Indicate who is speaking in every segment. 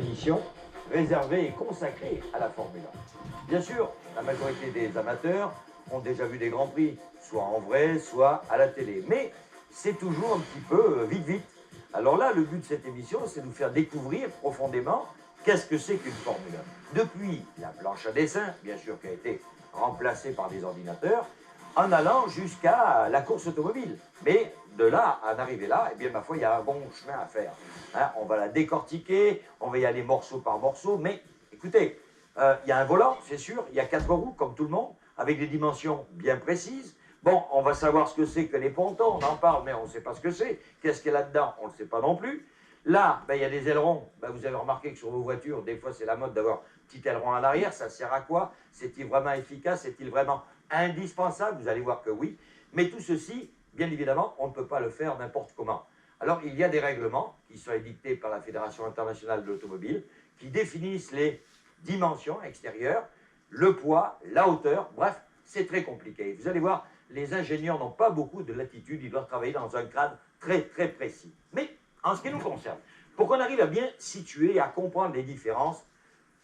Speaker 1: émission réservée et consacrée à la Formule 1. Bien sûr, la majorité des amateurs ont déjà vu des Grands Prix, soit en vrai, soit à la télé. Mais c'est toujours un petit peu vite. Alors là, le but de cette émission, c'est de vous faire découvrir profondément qu'est-ce que c'est qu'une Formule 1. Depuis la planche à dessin, bien sûr, qui a été remplacée par des ordinateurs, en allant jusqu'à la course automobile. Mais de là à en arriver là, eh bien, ma foi, il y a un bon chemin à faire. Hein, on va la décortiquer, on va y aller morceau par morceau, mais écoutez, il y a un volant, c'est sûr, il y a 4 roues, comme tout le monde, avec des dimensions bien précises. Bon, on va savoir ce que c'est que les pontons, on en parle, mais on ne sait pas ce que c'est. Qu'est-ce qu'il y a là-dedans? On ne le sait pas non plus. Là, il y a des ailerons. Vous avez remarqué que sur vos voitures, des fois, c'est la mode d'avoir un petit aileron à l'arrière. Ça sert à quoi? C'est-il vraiment efficace? Est-il vraiment indispensable? Vous allez voir que oui. Mais tout ceci, bien évidemment, on ne peut pas le faire n'importe comment. Alors, il y a des règlements qui sont édictés par la Fédération internationale de l'automobile qui définissent les dimensions extérieures, le poids, la hauteur, bref, c'est très compliqué. Vous allez voir, les ingénieurs n'ont pas beaucoup de latitude, ils doivent travailler dans un cadre très précis. Mais en ce qui nous concerne, pour qu'on arrive à bien situer et à comprendre les différences,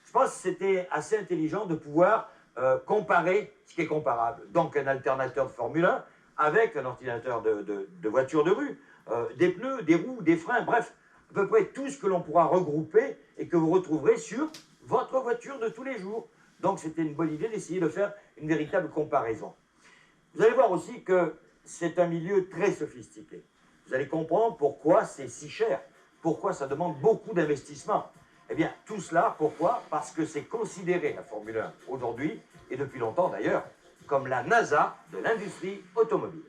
Speaker 1: je pense que c'était assez intelligent de pouvoir comparer ce qui est comparable. Donc un alternateur de Formule 1 avec un ordinateur de voiture de rue, des pneus, des roues, des freins, bref, à peu près tout ce que l'on pourra regrouper et que vous retrouverez sur votre voiture de tous les jours. Donc c'était une bonne idée d'essayer de faire une véritable comparaison. Vous allez voir aussi que c'est un milieu très sophistiqué. Vous allez comprendre pourquoi c'est si cher, pourquoi ça demande beaucoup d'investissement. Eh bien, tout cela, pourquoi? Parce que c'est considéré, la Formule 1, aujourd'hui, et depuis longtemps d'ailleurs, comme la NASA de l'industrie automobile.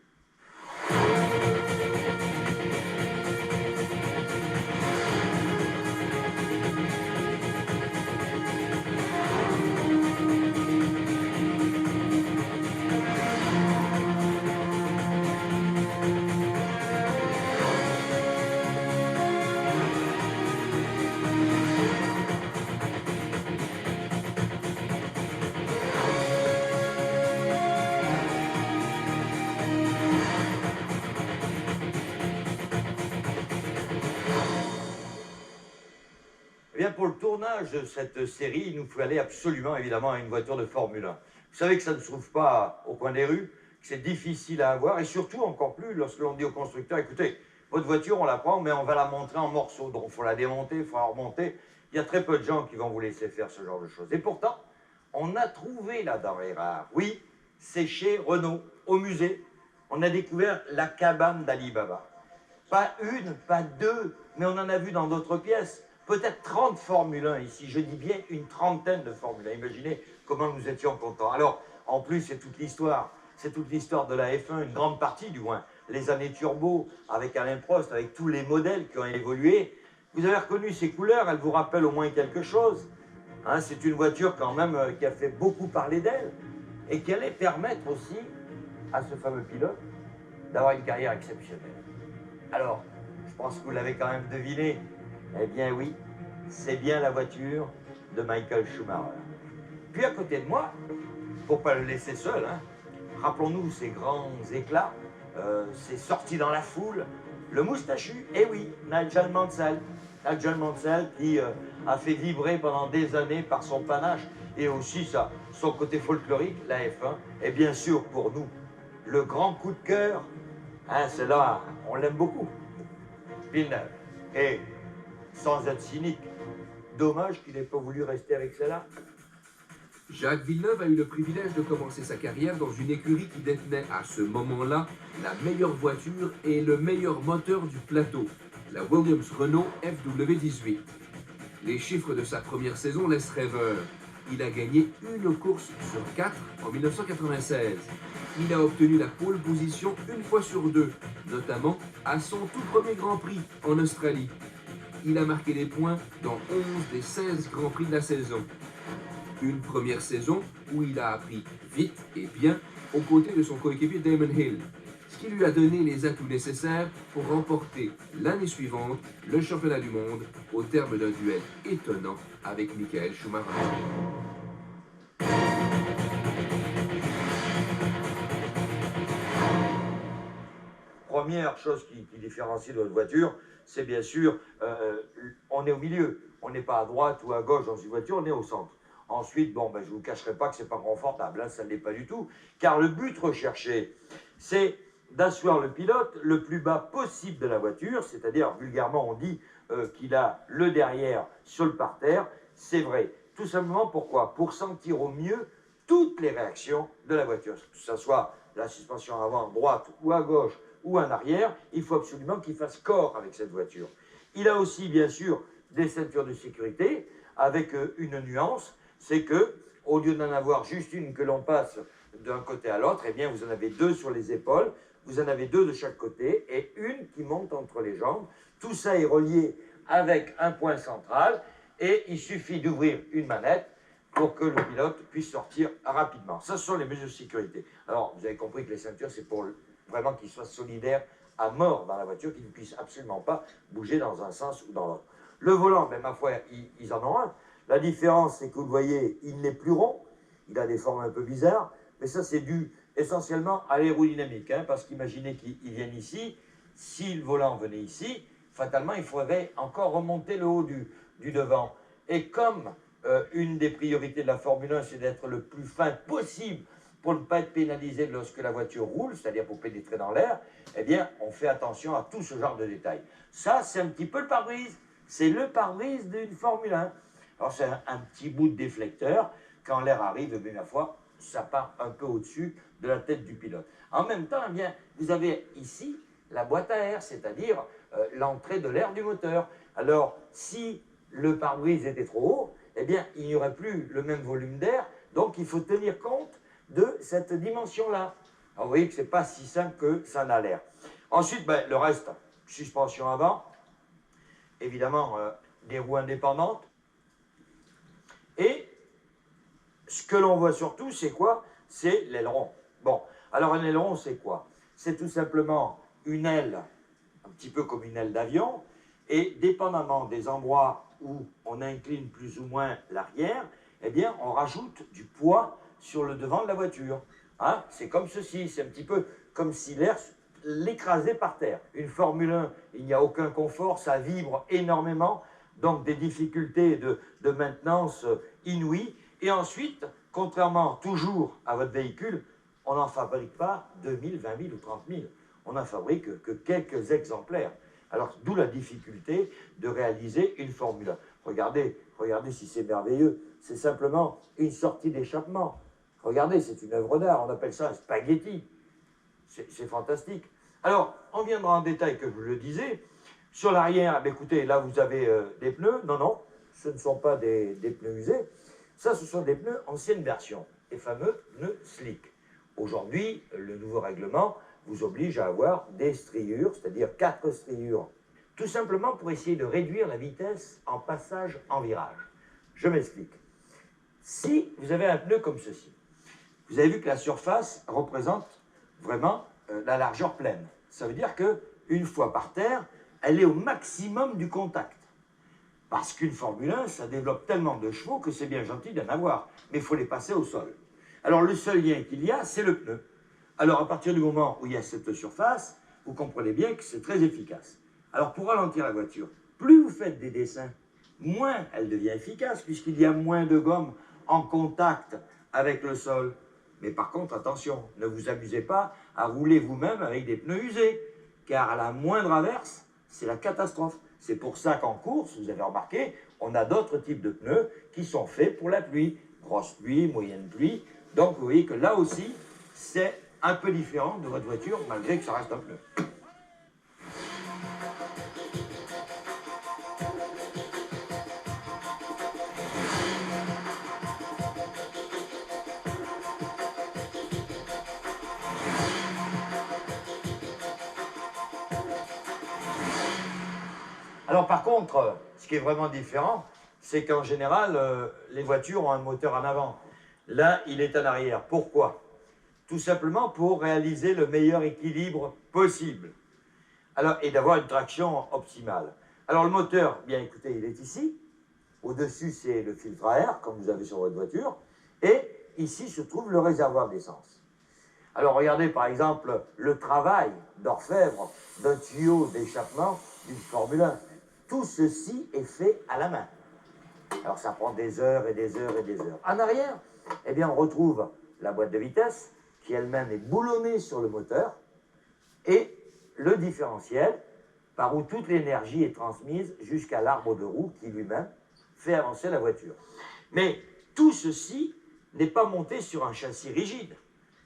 Speaker 1: Eh bien, pour le tournage de cette série, il nous fallait absolument, évidemment, une voiture de Formule 1. Vous savez que ça ne se trouve pas au coin des rues, que c'est difficile à avoir, et surtout, encore plus, lorsque l'on dit au constructeur, écoutez, votre voiture, on la prend, mais on va la montrer en morceaux, donc il faut la démonter, il faut la remonter. Il y a très peu de gens qui vont vous laisser faire ce genre de choses. Et pourtant, on a trouvé la denrée rare. Oui, c'est chez Renault, au musée. On a découvert la cabane d'Ali Baba. Pas une, pas deux, mais on en a vu dans d'autres pièces. Peut-être 30 Formule 1 ici, je dis bien une trentaine de Formule 1. Imaginez comment nous étions contents. Alors, en plus, c'est toute l'histoire de la F1, une grande partie du moins. Les années turbo, avec Alain Prost, avec tous les modèles qui ont évolué. Vous avez reconnu ces couleurs, elles vous rappellent au moins quelque chose. Hein, c'est une voiture quand même qui a fait beaucoup parler d'elle et qui allait permettre aussi à ce fameux pilote d'avoir une carrière exceptionnelle. Alors, je pense que vous l'avez quand même deviné. Eh bien oui, c'est bien la voiture de Michael Schumacher. Puis à côté de moi, pour ne pas le laisser seul, hein, rappelons-nous ces grands éclats, ces sorties dans la foule, le moustachu, eh oui, Nigel Mansell. Nigel Mansell qui a fait vibrer pendant des années par son panache et aussi son côté folklorique, la F1. Et bien sûr, pour nous, le grand coup de cœur, hein, c'est là, on l'aime beaucoup, Villeneuve. Et sans être cynique, dommage qu'il n'ait pas voulu rester avec celle-là.
Speaker 2: Jacques Villeneuve a eu le privilège de commencer sa carrière dans une écurie qui détenait à ce moment-là la meilleure voiture et le meilleur moteur du plateau, la Williams-Renault FW18. Les chiffres de sa première saison laissent rêveur. Il a gagné une course sur 4 en 1996. Il a obtenu la pole position une fois sur deux, notamment à son tout premier Grand Prix en Australie. Il a marqué des points dans 11 des 16 Grands Prix de la saison. Une première saison où il a appris vite et bien aux côtés de son coéquipier Damon Hill, ce qui lui a donné les atouts nécessaires pour remporter l'année suivante le championnat du monde au terme d'un duel étonnant avec Michael Schumacher.
Speaker 1: première chose qui différencie notre voiture, c'est bien sûr, on est au milieu. On n'est pas à droite ou à gauche dans une voiture, on est au centre. Ensuite, bon, ben, je ne vous cacherai pas que ce n'est pas confortable, hein, ça ne l'est pas du tout, car le but recherché, c'est d'asseoir le pilote le plus bas possible de la voiture, c'est-à-dire, vulgairement, on dit qu'il a le derrière sur le parterre, c'est vrai. Tout simplement, pourquoi? Pour sentir au mieux toutes les réactions de la voiture, que ce soit la suspension avant, droite ou à gauche ou en arrière, il faut absolument qu'il fasse corps avec cette voiture. Il a aussi, bien sûr, des ceintures de sécurité, avec une nuance, c'est que, au lieu d'en avoir juste une que l'on passe d'un côté à l'autre, eh bien, vous en avez deux sur les épaules, vous en avez deux de chaque côté, et une qui monte entre les jambes. Tout ça est relié avec un point central, et il suffit d'ouvrir une manette pour que le pilote puisse sortir rapidement. Ça, ce sont les mesures de sécurité. Alors, vous avez compris que les ceintures, c'est pour vraiment qu'ils soient solidaires à mort dans la voiture, qu'ils ne puissent absolument pas bouger dans un sens ou dans l'autre. Le volant, ben, ma foi, ils en ont un. La différence, c'est que vous le voyez, il n'est plus rond. Il a des formes un peu bizarres. Mais ça, c'est dû essentiellement à l'aérodynamique. Hein, parce qu'imaginez qu'ils viennent ici. Si le volant venait ici, fatalement, il faudrait encore remonter le haut du devant. Et comme une des priorités de la Formule 1, c'est d'être le plus fin possible pour ne pas être pénalisé lorsque la voiture roule, c'est-à-dire pour pénétrer dans l'air, eh bien, on fait attention à tout ce genre de détails. Ça, c'est un petit peu le pare-brise. C'est le pare-brise d'une Formule 1. Alors, c'est un petit bout de déflecteur. Quand l'air arrive, bien, ma foi, ça part un peu au-dessus de la tête du pilote. En même temps, eh bien, vous avez ici la boîte à air, c'est-à-dire l'entrée de l'air du moteur. Alors, si le pare-brise était trop haut, eh bien, il n'y aurait plus le même volume d'air. Donc, il faut tenir compte de cette dimension-là. Alors, vous voyez que ce n'est pas si simple que ça n'a l'air. Ensuite, ben, le reste, suspension avant, évidemment, des roues indépendantes. Et ce que l'on voit surtout, c'est quoi? C'est l'aileron. Bon, alors un aileron, c'est quoi? C'est tout simplement une aile, un petit peu comme une aile d'avion, et dépendamment des endroits où on incline plus ou moins l'arrière, eh bien, on rajoute du poids sur le devant de la voiture. Hein? C'est comme ceci, c'est un petit peu comme si l'air l'écrasait par terre. Une Formule 1, il n'y a aucun confort, ça vibre énormément, donc des difficultés de maintenance inouïes. Et ensuite, contrairement toujours à votre véhicule, on n'en fabrique pas 2000, 20 000 ou 30 000. On n'en fabrique que quelques exemplaires. Alors, d'où la difficulté de réaliser une Formule 1. Regardez si c'est merveilleux. C'est simplement une sortie d'échappement. Regardez, c'est une œuvre d'art. On appelle ça un spaghetti. C'est fantastique. Alors, on viendra en détail, comme je le disais. Sur l'arrière, eh écoutez, là, vous avez des pneus. Non, non, ce ne sont pas des pneus usés. Ça, ce sont des pneus ancienne version, les fameux pneus slick. Aujourd'hui, le nouveau règlement vous oblige à avoir des striures, c'est-à-dire 4 striures, tout simplement pour essayer de réduire la vitesse en passage en virage. Je m'explique. Si vous avez un pneu comme ceci, vous avez vu que la surface représente vraiment la largeur pleine. Ça veut dire qu'une fois par terre, elle est au maximum du contact. Parce qu'une Formule 1, ça développe tellement de chevaux que c'est bien gentil d'en avoir. Mais il faut les passer au sol. Alors le seul lien qu'il y a, c'est le pneu. Alors à partir du moment où il y a cette surface, vous comprenez bien que c'est très efficace. Alors pour ralentir la voiture, plus vous faites des dessins, moins elle devient efficace, puisqu'il y a moins de gomme en contact avec le sol. Mais par contre, attention, ne vous amusez pas à rouler vous-même avec des pneus usés, car à la moindre averse, c'est la catastrophe. C'est pour ça qu'en course, vous avez remarqué, on a d'autres types de pneus qui sont faits pour la pluie. Grosse pluie, moyenne pluie. Donc vous voyez que là aussi, c'est un peu différent de votre voiture, malgré que ça reste un pneu. Alors par contre, ce qui est vraiment différent, c'est qu'en général, les voitures ont un moteur en avant. Là, il est en arrière. Pourquoi? Tout simplement pour réaliser le meilleur équilibre possible. Alors, et d'avoir une traction optimale. Alors le moteur, bien écoutez, il est ici. Au-dessus, c'est le filtre à air, comme vous avez sur votre voiture. Et ici se trouve le réservoir d'essence. Alors regardez par exemple le travail d'orfèvre d'un tuyau d'échappement d'une Formule 1. Tout ceci est fait à la main. Alors ça prend des heures et des heures et des heures. En arrière, eh bien on retrouve la boîte de vitesse qui elle-même est boulonnée sur le moteur et le différentiel par où toute l'énergie est transmise jusqu'à l'arbre de roue qui lui-même fait avancer la voiture. Mais tout ceci n'est pas monté sur un châssis rigide.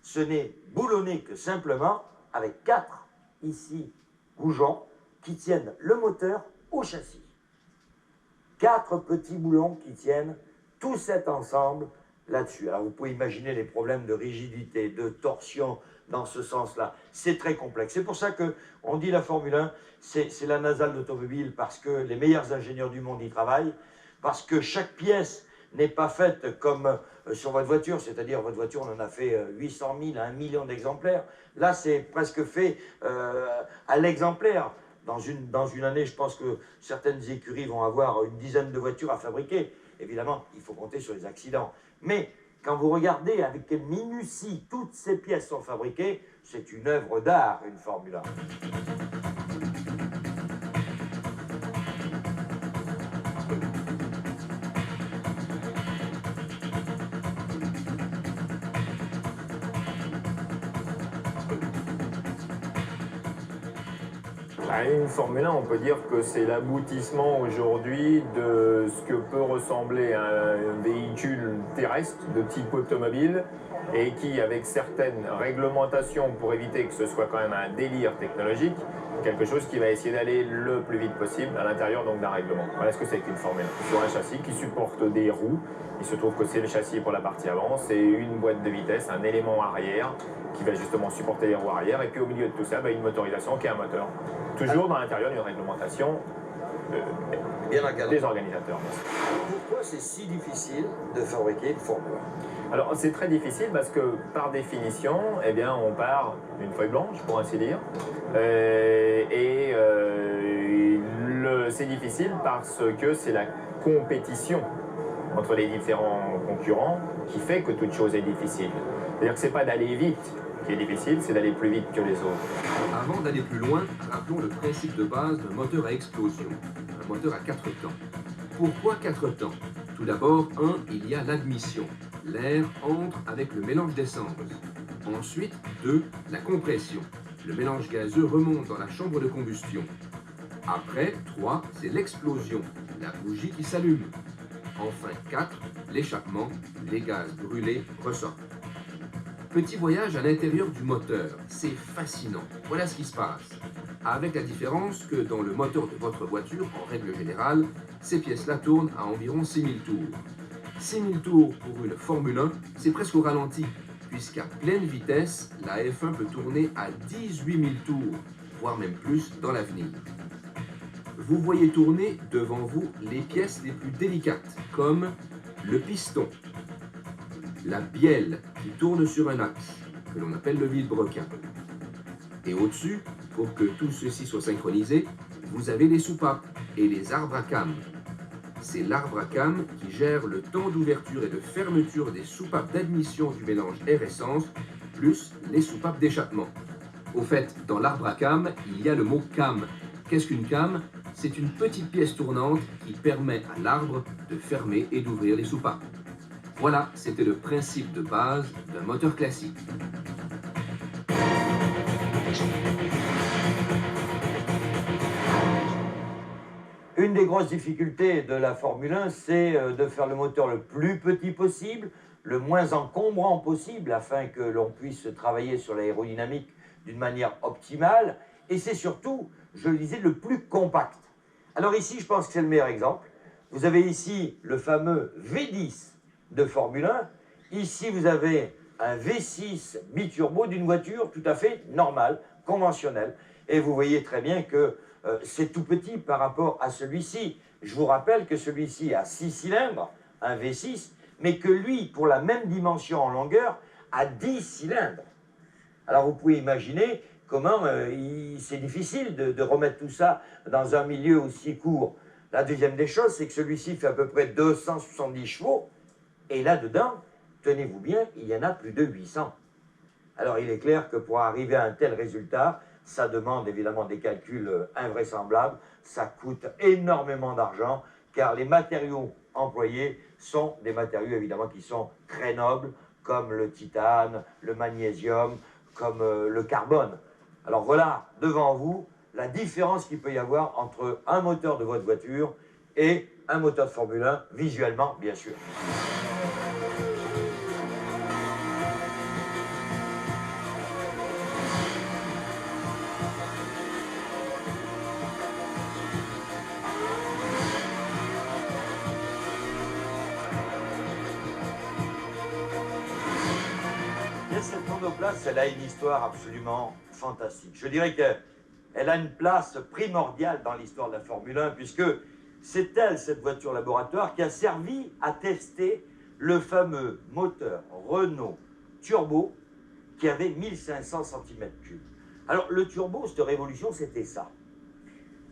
Speaker 1: Ce n'est boulonné que simplement avec 4, ici, goujons qui tiennent le moteur au châssis. 4 petits boulons qui tiennent tout cet ensemble là-dessus. Alors vous pouvez imaginer les problèmes de rigidité, de torsion dans ce sens-là. C'est très complexe. C'est pour ça qu'on dit la Formule 1, c'est la NASA de l'automobile, parce que les meilleurs ingénieurs du monde y travaillent, parce que chaque pièce n'est pas faite comme sur votre voiture, c'est-à-dire votre voiture, on en a fait 800 000 à 1 million d'exemplaires. Là, c'est presque fait à l'exemplaire. Dans une année, je pense que certaines écuries vont avoir une dizaine de voitures à fabriquer. Évidemment, il faut compter sur les accidents. Mais quand vous regardez avec quelle minutie toutes ces pièces sont fabriquées, c'est une œuvre d'art, une Formule 1.
Speaker 3: Une Formule 1, on peut dire que c'est l'aboutissement aujourd'hui de ce que peut ressembler un véhicule terrestre de type automobile et qui, avec certaines réglementations pour éviter que ce soit quand même un délire technologique, quelque chose qui va essayer d'aller le plus vite possible à l'intérieur donc d'un règlement. Voilà ce que c'est qu'une Formule 1. Sur un châssis qui supporte des roues, il se trouve que c'est le châssis pour la partie avant, c'est une boîte de vitesse, un élément arrière qui va justement supporter les roues arrière, et puis au milieu de tout ça, une motorisation qui est un moteur. Toujours dans l'intérieur d'une réglementation des organisateurs.
Speaker 1: Pourquoi c'est si difficile de fabriquer une Formule 1?
Speaker 3: Alors c'est très difficile parce que par définition, eh bien, on part d'une feuille blanche, pour ainsi dire, c'est difficile parce que c'est la compétition entre les différents concurrents qui fait que toute chose est difficile. C'est-à-dire que c'est pas d'aller vite qui est difficile, c'est d'aller plus vite que les autres.
Speaker 2: Avant d'aller plus loin, rappelons le principe de base d'un moteur à explosion, un moteur à 4 temps. Pourquoi 4 temps? Tout d'abord, il y a l'admission. L'air entre avec le mélange d'essence. Ensuite, 2, la compression. Le mélange gazeux remonte dans la chambre de combustion. Après, 3, c'est l'explosion, la bougie qui s'allume. Enfin, 4, l'échappement, les gaz brûlés ressortent. Petit voyage à l'intérieur du moteur, c'est fascinant. Voilà ce qui se passe. Avec la différence que dans le moteur de votre voiture, en règle générale, ces pièces-là tournent à environ 6000 tours. 6000 tours pour une Formule 1, c'est presque au ralenti, puisqu'à pleine vitesse, la F1 peut tourner à 18 000 tours, voire même plus dans l'avenir. Vous voyez tourner devant vous les pièces les plus délicates, comme le piston, la bielle qui tourne sur un axe, que l'on appelle le vilebrequin. Et au-dessus, pour que tout ceci soit synchronisé, vous avez les soupapes et les arbres à cames. C'est l'arbre à cames qui gère le temps d'ouverture et de fermeture des soupapes d'admission du mélange air-essence, plus les soupapes d'échappement. Au fait, dans l'arbre à cames, il y a le mot cam. Qu'est-ce qu'une cam? C'est une petite pièce tournante qui permet à l'arbre de fermer et d'ouvrir les soupapes. Voilà, c'était le principe de base d'un moteur classique.
Speaker 1: Une des grosses difficultés de la Formule 1, c'est de faire le moteur le plus petit possible, le moins encombrant possible, afin que l'on puisse travailler sur l'aérodynamique d'une manière optimale, et c'est surtout, je le disais, le plus compact. Alors ici, je pense que c'est le meilleur exemple. Vous avez ici le fameux V10 de Formule 1. Ici, vous avez un V6 biturbo d'une voiture tout à fait normale, conventionnelle. Et vous voyez très bien que c'est tout petit par rapport à celui-ci. Je vous rappelle que celui-ci a 6 cylindres, un V6, mais que lui, pour la même dimension en longueur, a 10 cylindres. Alors vous pouvez imaginer comment c'est difficile de remettre tout ça dans un milieu aussi court. La deuxième des choses, c'est que celui-ci fait à peu près 270 chevaux, et là-dedans, tenez-vous bien, il y en a plus de 800. Alors il est clair que pour arriver à un tel résultat, ça demande évidemment des calculs invraisemblables, ça coûte énormément d'argent, car les matériaux employés sont des matériaux évidemment qui sont très nobles, comme le titane, le magnésium, comme le carbone. Alors voilà, devant vous, la différence qu'il peut y avoir entre un moteur de votre voiture et un moteur de Formule 1, visuellement bien sûr. Cette monoplace, elle a une histoire absolument fantastique. Je dirais qu'elle a une place primordiale dans l'histoire de la Formule 1, puisque c'est elle, cette voiture laboratoire, qui a servi à tester le fameux moteur Renault Turbo qui avait 1500 cm3. Alors le turbo, cette révolution, c'était ça.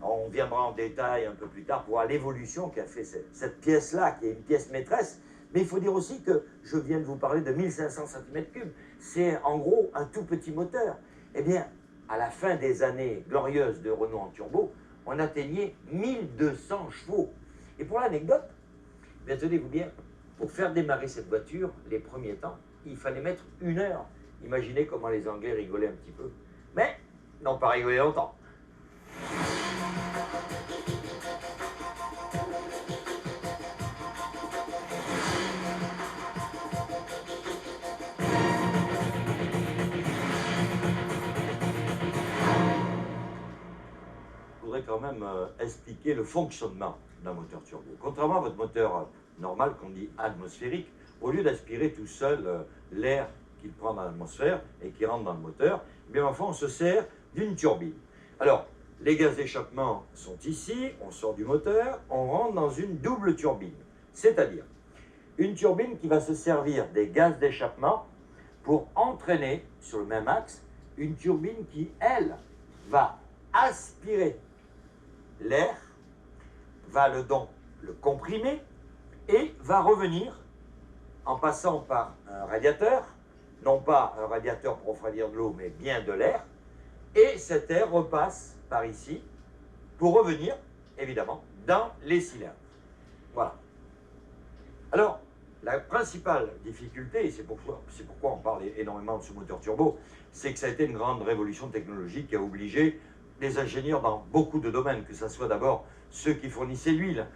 Speaker 1: On viendra en détail un peu plus tard pour voir l'évolution qu'a fait cette pièce-là, qui est une pièce maîtresse. Mais il faut dire aussi que je viens de vous parler de 1500 cm3. C'est en gros un tout petit moteur. Eh bien, à la fin des années glorieuses de Renault en turbo, on atteignait 1200 chevaux. Et pour l'anecdote, bien tenez-vous bien, pour faire démarrer cette voiture, les premiers temps, il fallait mettre 1 heure. Imaginez comment les Anglais rigolaient un petit peu. Mais, n'ont pas rigolé longtemps. Je voudrais quand même expliquer le fonctionnement d'un moteur turbo. Contrairement à votre moteur normal, qu'on dit atmosphérique, au lieu d'aspirer tout seul l'air qu'il prend dans l'atmosphère et qui rentre dans le moteur, eh bien enfin on se sert d'une turbine. Alors, les gaz d'échappement sont ici, on sort du moteur, on rentre dans une double turbine. C'est-à-dire une turbine qui va se servir des gaz d'échappement pour entraîner sur le même axe une turbine qui, elle, va aspirer l'air, va le comprimer et va revenir en passant par un radiateur, non pas un radiateur pour refroidir de l'eau, mais bien de l'air, et cet air repasse par ici pour revenir, évidemment, dans les cylindres. Voilà. Alors, la principale difficulté, et c'est pourquoi on parle énormément de ce moteur turbo, c'est que ça a été une grande révolution technologique qui a obligé les ingénieurs dans beaucoup de domaines, que ce soit d'abord ceux qui fournissaient l'huile,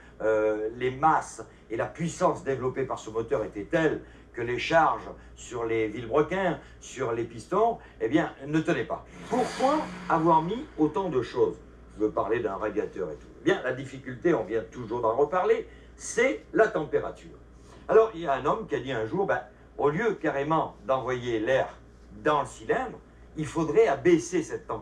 Speaker 1: les masses et la puissance développée par ce moteur étaient telles que les charges sur les vilebrequins, sur les pistons, eh bien, ne tenaient pas. Pourquoi avoir mis autant de choses? Je veux parler d'un radiateur et tout. Eh bien, la difficulté, on vient toujours d'en reparler, c'est la température. Alors, il y a un homme qui a dit un jour, au lieu carrément d'envoyer l'air dans le cylindre, il faudrait abaisser cette température.